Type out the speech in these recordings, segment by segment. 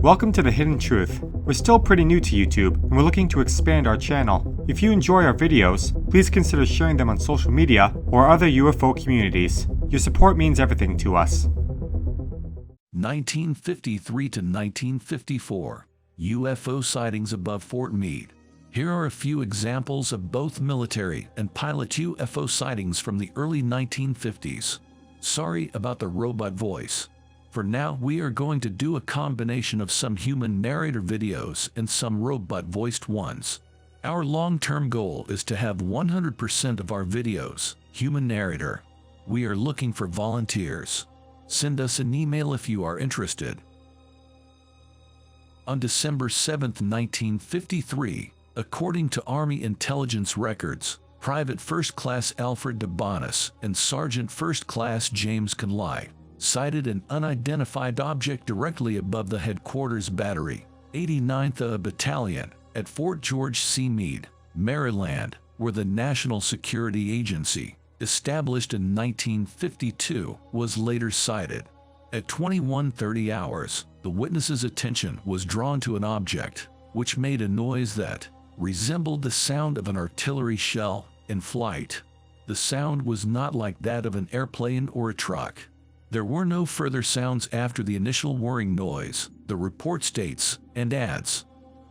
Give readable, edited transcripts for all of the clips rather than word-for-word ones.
Welcome to The Hidden Truth. We're still pretty new to YouTube, and we're looking to expand our channel. If you enjoy our videos, please consider sharing them on social media or other UFO communities. Your support means everything to us. 1953 to 1954, UFO sightings above Fort Meade. Here are a few examples of both military and pilot UFO sightings from the early 1950s. Sorry about the robot voice. For now, we are going to do a combination of some human narrator videos and some robot-voiced ones. Our long-term goal is to have 100% of our videos human narrator. We are looking for volunteers. Send us an email if you are interested. On December 7, 1953, according to Army intelligence records, Private First Class Alfred DeBonis and Sergeant First Class James Conley sighted an unidentified object directly above the headquarters battery, 89th Battalion, at Fort George C. Meade, Maryland, where the National Security Agency, established in 1952, was later sighted. At 21:30 hours, the witness's attention was drawn to an object, which made a noise that resembled the sound of an artillery shell in flight. The sound was not like that of an airplane or a truck. There were no further sounds after the initial whirring noise, the report states, and adds.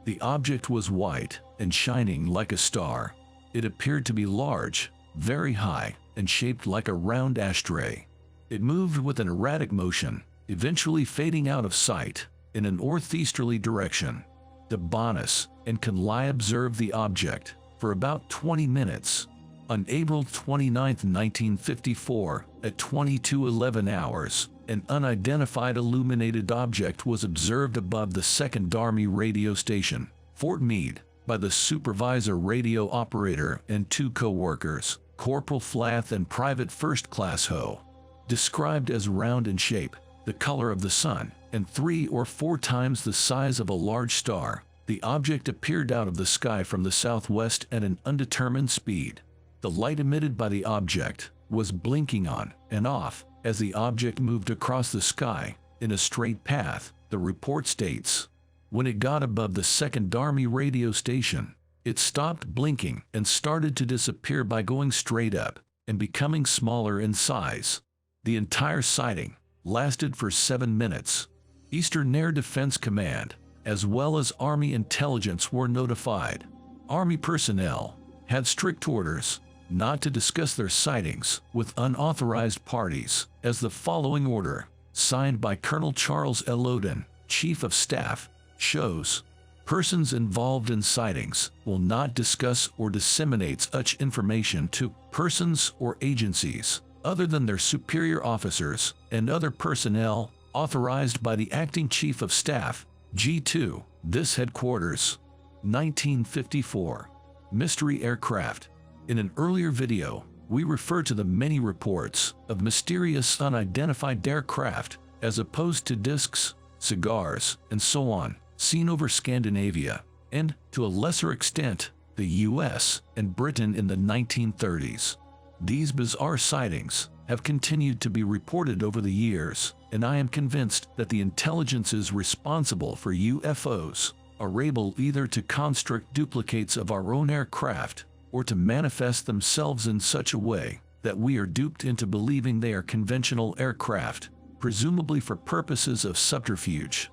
The object was white and shining like a star. It appeared to be large, very high, and shaped like a round ashtray. It moved with an erratic motion, eventually fading out of sight in an northeasterly direction. DeBonis and Conley observed the object for about 20 minutes. On April 29, 1954, at 22:11 hours, an unidentified illuminated object was observed above the 2nd Army radio station, Fort Meade, by the supervisor radio operator and two co-workers, Corporal Flath and Private First Class Ho. Described as round in shape, the color of the sun, and 3 or 4 times the size of a large star, the object appeared out of the sky from the southwest at an undetermined speed. The light emitted by the object was blinking on and off as the object moved across the sky in a straight path, the report states. When it got above the 2nd Army radio station, it stopped blinking and started to disappear by going straight up and becoming smaller in size. The entire sighting lasted for 7 minutes. Eastern Air Defense Command, as well as Army intelligence, were notified. Army personnel had strict orders not to discuss their sightings with unauthorized parties, as the following order, signed by Colonel Charles L. Oden, Chief of Staff, shows. Persons involved in sightings will not discuss or disseminate such information to persons or agencies other than their superior officers and other personnel authorized by the Acting Chief of Staff, G2, this headquarters. 1954. Mystery aircraft. In an earlier video, we refer to the many reports of mysterious unidentified aircraft as opposed to discs, cigars, and so on, seen over Scandinavia, and, to a lesser extent, the US and Britain in the 1930s. These bizarre sightings have continued to be reported over the years, and I am convinced that the intelligences responsible for UFOs are able either to construct duplicates of our own aircraft or to manifest themselves in such a way that we are duped into believing they are conventional aircraft, presumably for purposes of subterfuge.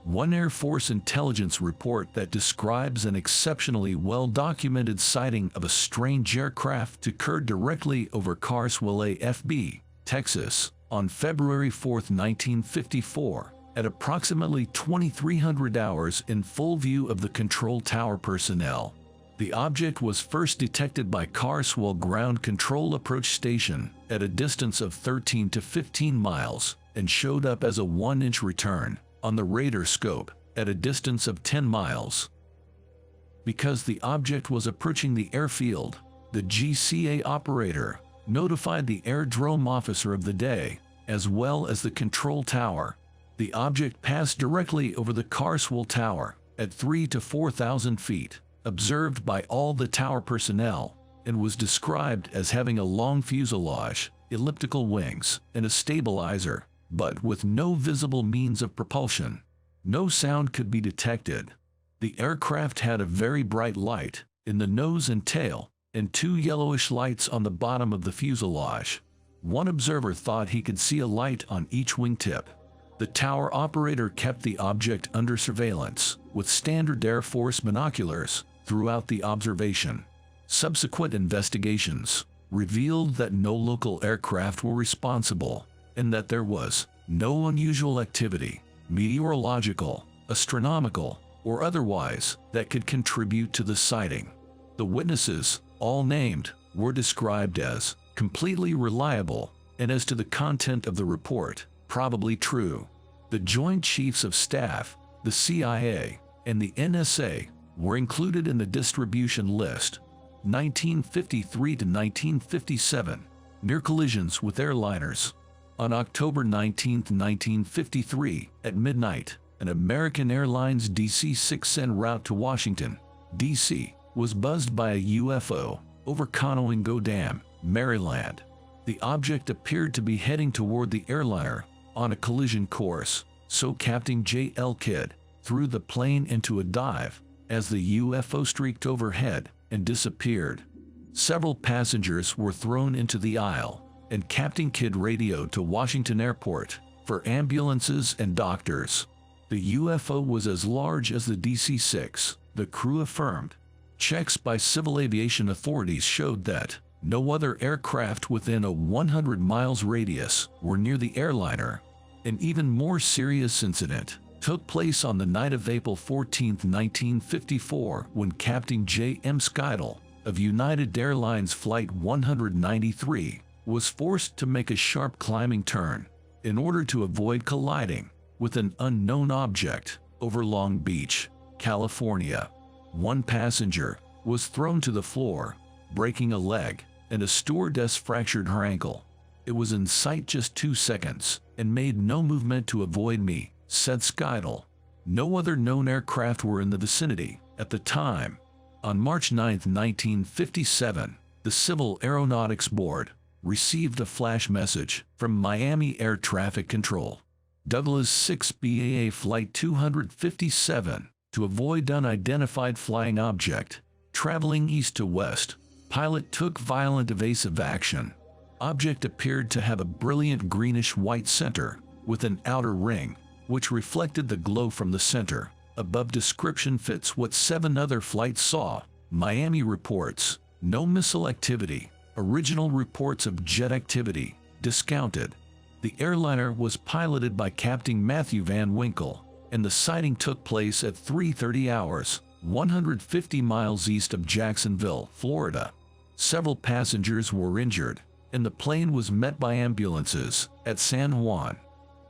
One Air Force intelligence report that describes an exceptionally well-documented sighting of a strange aircraft occurred directly over Carswell AFB, Texas, on February 4, 1954, at approximately 2300 hours in full view of the control tower personnel. The object was first detected by Carswell Ground Control Approach Station at a distance of 13 to 15 miles and showed up as a 1-inch return on the radar scope at a distance of 10 miles. Because the object was approaching the airfield, the GCA operator notified the aerodrome officer of the day, as well as the control tower. The object passed directly over the Carswell Tower at 3,000 to 4,000 feet, observed by all the tower personnel, and was described as having a long fuselage, elliptical wings, and a stabilizer, but with no visible means of propulsion. No sound could be detected. The aircraft had a very bright light in the nose and tail, and two yellowish lights on the bottom of the fuselage. One observer thought he could see a light on each wingtip. The tower operator kept the object under surveillance with standard Air Force binoculars throughout the observation. Subsequent investigations revealed that no local aircraft were responsible and that there was no unusual activity, meteorological, astronomical, or otherwise, that could contribute to the sighting. The witnesses, all named, were described as completely reliable, and as to the content of the report, probably true. The Joint Chiefs of Staff, the CIA, and the NSA were included in the distribution list. 1953 to 1957, near collisions with airliners. On October 19, 1953, at midnight, an American Airlines DC-6 en route to Washington, D.C., was buzzed by a UFO over Conowingo Dam, Maryland. The object appeared to be heading toward the airliner on a collision course, so Captain J.L. Kidd threw the plane into a dive as the UFO streaked overhead and disappeared. Several passengers were thrown into the aisle, and Captain Kidd radioed to Washington Airport for ambulances and doctors. The UFO was as large as the DC-6, the crew affirmed. Checks by civil aviation authorities showed that no other aircraft within a 100 miles radius were near the airliner. An even more serious incident took place on the night of April 14, 1954, when Captain J.M. Skidel of United Airlines Flight 193 was forced to make a sharp climbing turn in order to avoid colliding with an unknown object over Long Beach, California. One passenger was thrown to the floor, breaking a leg, and a stewardess fractured her ankle. It was in sight just 2 seconds and made no movement to avoid me, said Skidel. No other known aircraft were in the vicinity at the time. On March 9, 1957, the Civil Aeronautics Board received a flash message from Miami Air Traffic Control. Douglas 6 BAA Flight 257 to avoid unidentified flying object traveling east to west. Pilot took violent evasive action. Object appeared to have a brilliant greenish-white center with an outer ring, which reflected the glow from the center. Above description fits what 7 other flights saw. Miami reports no missile activity. Original reports of jet activity discounted. The airliner was piloted by Captain Matthew Van Winkle, and the sighting took place at 3:30 hours, 150 miles east of Jacksonville, Florida. Several passengers were injured, and the plane was met by ambulances at San Juan.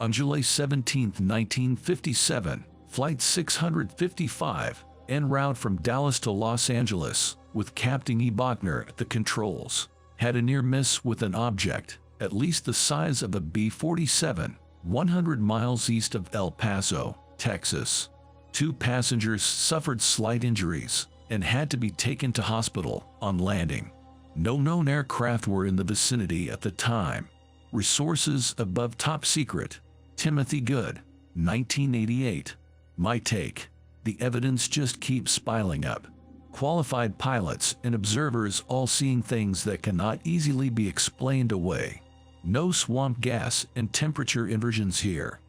On July 17, 1957, Flight 655, en route from Dallas to Los Angeles, with Captain E. Bachner at the controls, had a near miss with an object at least the size of a B-47, 100 miles east of El Paso, Texas. 2 passengers suffered slight injuries and had to be taken to hospital on landing. No known aircraft were in the vicinity at the time. Resources above top secret. Timothy Good, 1988. My take: the evidence just keeps piling up. Qualified pilots and observers all seeing things that cannot easily be explained away. No swamp gas and temperature inversions here.